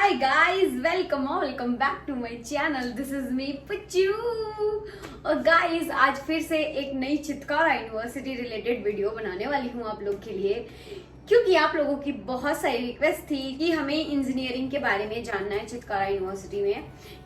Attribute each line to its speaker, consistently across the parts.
Speaker 1: Hi guys, welcome back to my channel. This is me Puchu. और guys, आज फिर से एक नई चितकारा यूनिवर्सिटी रिलेटेड वीडियो बनाने वाली हूँ आप लोग के लिए, क्योंकि आप लोगों की बहुत सारी रिक्वेस्ट थी कि हमें इंजीनियरिंग के बारे में जानना है चितकारा यूनिवर्सिटी में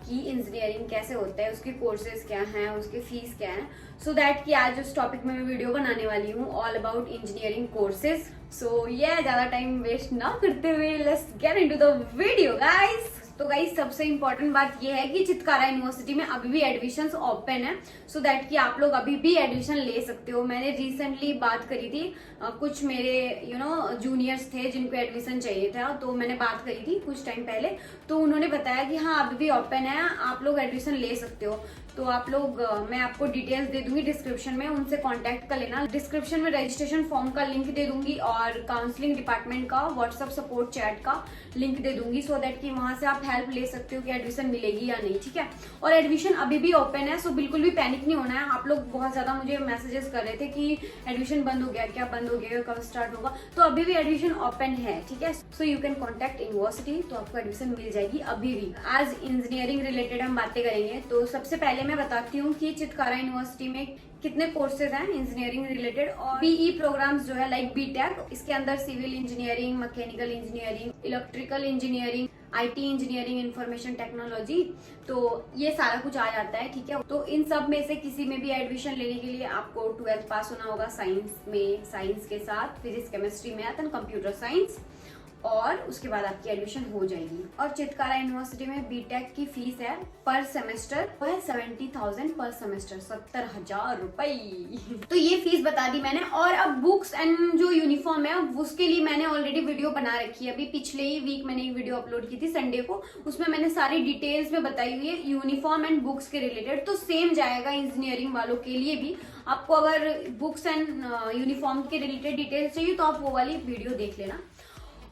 Speaker 1: कि इंजीनियरिंग कैसे होता है, उसके कोर्सेज क्या हैं, उसके फीस क्या है। सो दैट कि आज उस टॉपिक में मैं वीडियो बनाने वाली हूँ ऑल अबाउट इंजीनियरिंग कोर्सेज। सो ये ज्यादा टाइम वेस्ट ना करते हुए let's get into the video guys. तो गाइस सबसे इम्पोर्टेंट बात यह है कि चितकारा यूनिवर्सिटी में अभी भी एडमिशंस ओपन है, सो दैट कि आप लोग अभी भी एडमिशन ले सकते हो। मैंने रिसेंटली बात करी थी, कुछ मेरे जूनियर्स थे जिनको एडमिशन चाहिए था, तो मैंने बात करी थी कुछ टाइम पहले, तो उन्होंने बताया कि हाँ अभी भी ओपन है, आप लोग एडमिशन ले सकते हो। तो आप लोग मैं आपको डिटेल्स दे दूंगी डिस्क्रिप्शन में, उनसे कांटेक्ट कर लेना। डिस्क्रिप्शन में रजिस्ट्रेशन फॉर्म का लिंक दे दूंगी और काउंसलिंग डिपार्टमेंट का व्हाट्सएप सपोर्ट चैट का लिंक दे दूंगी, सो दैट कि वहां से आप हेल्प ले सकते हो कि एडमिशन मिलेगी या नहीं, ठीक है। और एडमिशन अभी भी ओपन है, सो बिल्कुल भी पैनिक नहीं होना है। आप लोग बहुत ज्यादा मुझे मैसेजेस कर रहे थे कि एडमिशन बंद हो गया, क्या बंद हो गया, कब स्टार्ट होगा, तो अभी भी एडमिशन ओपन है, ठीक है। So you can contact university, तो आपको एडमिशन मिल जाएगी अभी भी। आज इंजीनियरिंग रिलेटेड हम बातें करेंगे। तो सबसे पहले मैं बताती हूँ कि चितकारा यूनिवर्सिटी में कितने कोर्सेज हैं इंजीनियरिंग रिलेटेड। और बीई प्रोग्राम्स जो है लाइक बीटेक, इसके अंदर civil engineering, mechanical engineering, electrical engineering, IT engineering, information technology, तो ये सारा कुछ आ जाता है, ठीक है। तो इन सब में से किसी में भी एडमिशन लेने के लिए आपको 12th पास होना होगा साइंस में, साइंस के साथ physics, chemistry, math and computer science, और उसके बाद आपकी एडमिशन हो जाएगी। और चितकारा यूनिवर्सिटी में बीटेक की फीस है पर सेमेस्टर वो है 70,000 पर सेमेस्टर, 70,000 रुपए। तो ये फीस बता दी मैंने। और अब बुक्स एंड जो यूनिफॉर्म है उसके लिए मैंने ऑलरेडी वीडियो बना रखी है। अभी पिछले ही वीक मैंने एक वीडियो अपलोड की थी संडे को, उसमें मैंने सारी डिटेल्स में बताई हुई है यूनिफॉर्म एंड बुक्स के रिलेटेड। तो सेम जाएगा इंजीनियरिंग वालों के लिए भी। आपको अगर बुक्स एंड यूनिफॉर्म के रिलेटेड डिटेल्स चाहिए तो आप वो वाली वीडियो देख लेना।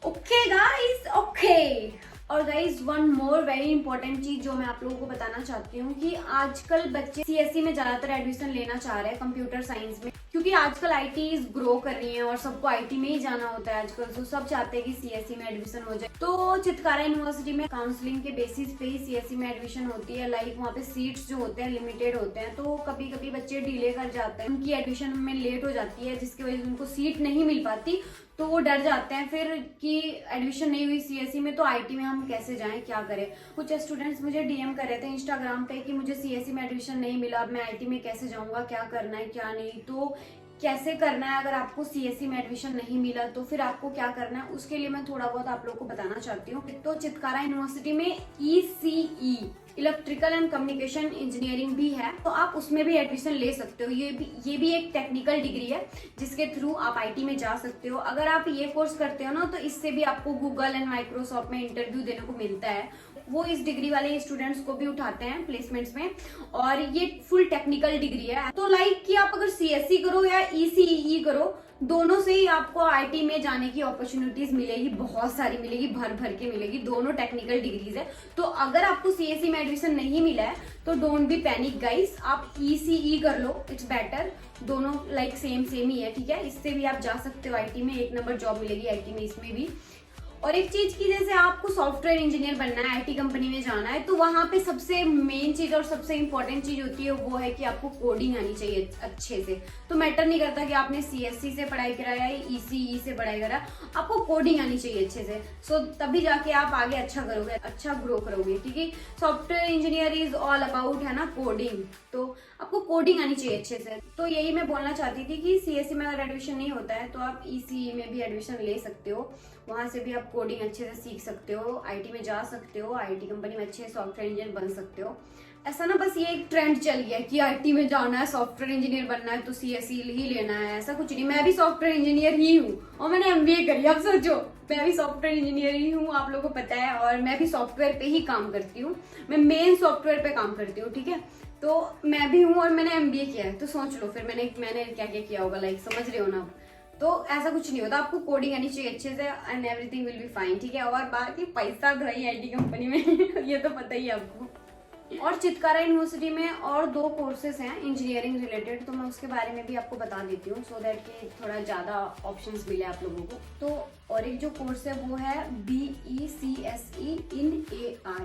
Speaker 1: Okay guys, okay. और guys one more very important चीज जो मैं आप लोगों को बताना चाहती हूँ कि आजकल बच्चे सीएससी में ज्यादातर एडमिशन लेना चाह रहे हैं, कंप्यूटर साइंस में, क्योंकि आजकल आईटी ग्रो कर रही है और सबको आईटी में ही जाना होता है आजकल। तो सब चाहते हैं कि सीएससी में एडमिशन हो जाए। तो चितकारा यूनिवर्सिटी में काउंसलिंग के बेसिस पे ही सीएससी में एडमिशन होती है। लाइक वहाँ पे सीट्स जो होते हैं लिमिटेड होते हैं, तो कभी कभी बच्चे डिले कर जाते हैं, उनकी एडमिशन में लेट हो जाती है, जिसकी वजह से उनको सीट नहीं मिल पाती। तो वो डर जाते हैं फिर कि एडमिशन नहीं हुई सीएससी में तो आईटी में हम कैसे जाएं, क्या करें। कुछ स्टूडेंट्स मुझे डीएम कर रहे थे इंस्टाग्राम पे कि मुझे सीएससी में एडमिशन नहीं मिला, अब मैं आईटी में कैसे जाऊंगा, क्या करना है क्या नहीं। तो कैसे करना है, अगर आपको सीएससी में एडमिशन नहीं मिला तो फिर आपको क्या करना है, उसके लिए मैं थोड़ा बहुत आप लोगों को बताना चाहती हूँ। तो चितकारा यूनिवर्सिटी में ECE, electrical and communication engineering भी है, तो आप उसमें भी एडमिशन ले सकते हो। ये भी एक टेक्निकल डिग्री है जिसके थ्रू आप आईटी में जा सकते हो। अगर आप ये कोर्स करते हो ना, तो इससे भी आपको गूगल एंड माइक्रोसॉफ्ट में इंटरव्यू देने को मिलता है। वो इस डिग्री वाले स्टूडेंट्स को भी उठाते हैं प्लेसमेंट्स में, और ये फुल टेक्निकल डिग्री है। तो लाइक कि आप अगर सीएससी करो या ईसीई करो, दोनों से ही आपको आईटी में जाने की अपॉर्चुनिटीज मिलेगी, बहुत सारी मिलेगी, भर भर के मिलेगी। दोनों टेक्निकल डिग्रीज है। तो अगर आपको सीएससी में एडमिशन नहीं मिला है तो डोंट बी पैनिक गाइस, आप ईसीई कर लो, इट्स बेटर। दोनों लाइक सेम ही है, ठीक है। इससे भी आप जा सकते हो आईटी में, 1 नंबर जॉब मिलेगी आईटी में, इसमें भी। और एक चीज की, जैसे आपको सॉफ्टवेयर इंजीनियर बनना है, आईटी कंपनी में जाना है, तो वहां पे सबसे मेन चीज और सबसे इंपॉर्टेंट चीज होती है वो है कि आपको कोडिंग आनी चाहिए अच्छे से। तो मैटर नहीं करता कि आपने सीएससी से पढ़ाई करा या ईसीई से पढ़ाई करा, आपको कोडिंग आनी चाहिए अच्छे से। सो तभी जाके आप आगे अच्छा करोगे, अच्छा ग्रो करोगे, ठीक है। Software engineer is all about है ना कोडिंग, तो आपको कोडिंग आनी चाहिए अच्छे से। तो यही मैं बोलना चाहती थी कि सीएससी में अगर एडमिशन नहीं होता है तो आप ईसीई में भी एडमिशन ले सकते हो, वहां से भी आप कोडिंग अच्छे से सीख सकते हो, आईटी में जा सकते हो, आईटी कंपनी में अच्छे सॉफ्टवेयर इंजीनियर बन सकते हो। ऐसा ना बस ये एक ट्रेंड चल गया कि आईटी में जाना है, सॉफ्टवेयर इंजीनियर बनना है तो सीएससी ही लेना है, ऐसा कुछ नहीं। मैं भी सॉफ्टवेयर इंजीनियर ही हूँ और मैंने एमबीए करी। अब सोचो, मैं भी सॉफ्टवेयर इंजीनियर ही हूँ, आप लोगों को पता है, और मैं भी सॉफ्टवेयर पे ही काम करती हूँ। मैं मेन सॉफ्टवेयर पे काम करती हूँ, ठीक है। तो मैं भी हूँ और मैंने एमबीए किया है, तो सोच लो फिर मैंने क्या क्या किया होगा, लाइक समझ रहे हो ना। तो ऐसा कुछ नहीं होता, आपको कोडिंग आनी चाहिए अच्छे से and everything will be fine, ठीक है। और बाकी पैसा तो है आईटी कंपनी में ये तो पता ही है आपको। और चितकारा यूनिवर्सिटी में और 2 कोर्सेज हैं इंजीनियरिंग रिलेटेड, तो मैं उसके बारे में भी आपको बता देती हूँ सो दैट कि थोड़ा ज़्यादा ऑप्शंस मिले आप लोगों को। तो और एक जो कोर्स है वो है BECSE इन AI।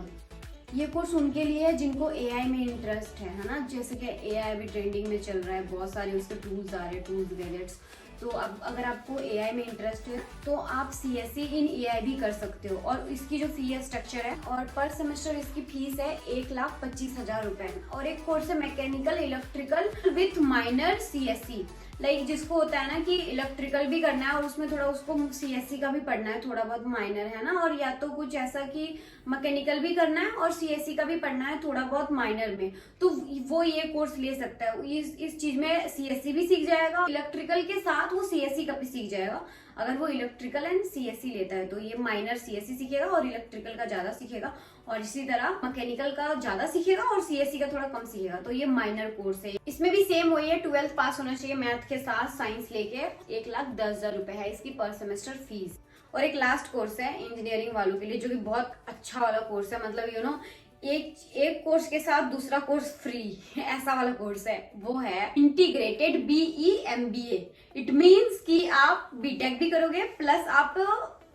Speaker 1: ये कोर्स उनके लिए है जिनको AI में इंटरेस्ट है ना। जैसे कि AI अभी ट्रेंडिंग में चल रहा है, बहुत सारे उसके टूल्स आ रहे हैं, टूल्स गैजेट्स। तो अब अगर आपको AI में इंटरेस्ट है तो आप CSE इन AI भी कर सकते हो। और इसकी जो फी स्ट्रक्चर है और पर सेमेस्टर इसकी फीस है 1,25,000 रुपए। और एक कोर्स है mechanical electrical with minor CSE, like जिसको होता है ना कि इलेक्ट्रिकल भी करना है और उसमें थोड़ा उसको CSE का भी पढ़ना है, थोड़ा बहुत माइनर है ना। और या तो कुछ ऐसा कि मैकेनिकल भी करना है और CSE का भी पढ़ना है थोड़ा बहुत माइनर में, तो वो ये कोर्स ले सकता है। इस चीज में CSE भी सीख जाएगा, इलेक्ट्रिकल के साथ वो CSE का भी सीख जाएगा। अगर वो इलेक्ट्रिकल एंड CSE लेता है तो ये माइनर CSE सीखेगा और इलेक्ट्रिकल का ज्यादा सीखेगा, और इसी तरह मैकेनिकल का ज्यादा सीखेगा और CSE का थोड़ा कम सीखेगा। तो ये माइनर कोर्स है। इसमें भी सेम वही है, 12th पास होना चाहिए मैथ के साथ, साइंस लेके। 1,10,000 रुपए है इसकी पर सेमेस्टर फीस। और एक लास्ट कोर्स है इंजीनियरिंग वालों के लिए जो कि बहुत अच्छा वाला कोर्स है, मतलब यू नो एक कोर्स के साथ दूसरा कोर्स फ्री, ऐसा वाला कोर्स है। वो है integrated BE MBA। It means कि आप बीटेक भी करोगे प्लस आप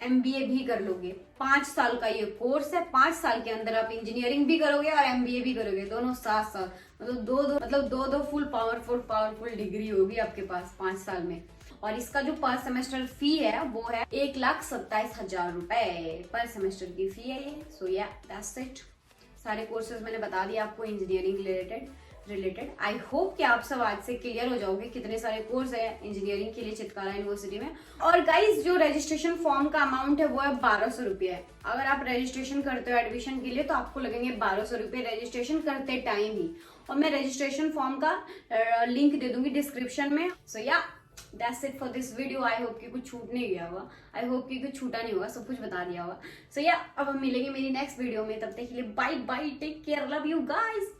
Speaker 1: MBA भी कर लोगे। 5 साल का ये कोर्स है। 5 साल के अंदर आप इंजीनियरिंग भी करोगे और MBA भी करोगे, दोनों साथ साथ। मतलब दो फुल पावरफुल डिग्री होगी आपके पास 5 साल में। और इसका जो पर सेमेस्टर फी है वो है 1,27,000 रुपए पर सेमेस्टर की फी है ये। सो या दैट्स इट। सारे कोर्सेज मैंने बता दिए आपको इंजीनियरिंग रिलेटेड। आई होप कि आप सब आज से क्लियर हो जाओगे कितने सारे कोर्स है इंजीनियरिंग के लिए चितकारा यूनिवर्सिटी में। और गाइस जो रजिस्ट्रेशन फॉर्म का अमाउंट है वो है 1,200 रुपये है। अगर आप रजिस्ट्रेशन करते हो एडमिशन के लिए तो आपको लगेंगे 1,200 रुपये रजिस्ट्रेशन करते टाइम ही। और मैं रजिस्ट्रेशन फॉर्म का लिंक दे दूंगी डिस्क्रिप्शन में। सो या That's it for this video. I hope कि कुछ छूट नहीं गया होगा, आई होप कि कुछ छूटा नहीं होगा, सब कुछ बता दिया होगा। सो या अब हम मिलेंगे मेरी नेक्स्ट वीडियो में, तब तक के लिए bye bye, take care, love you guys.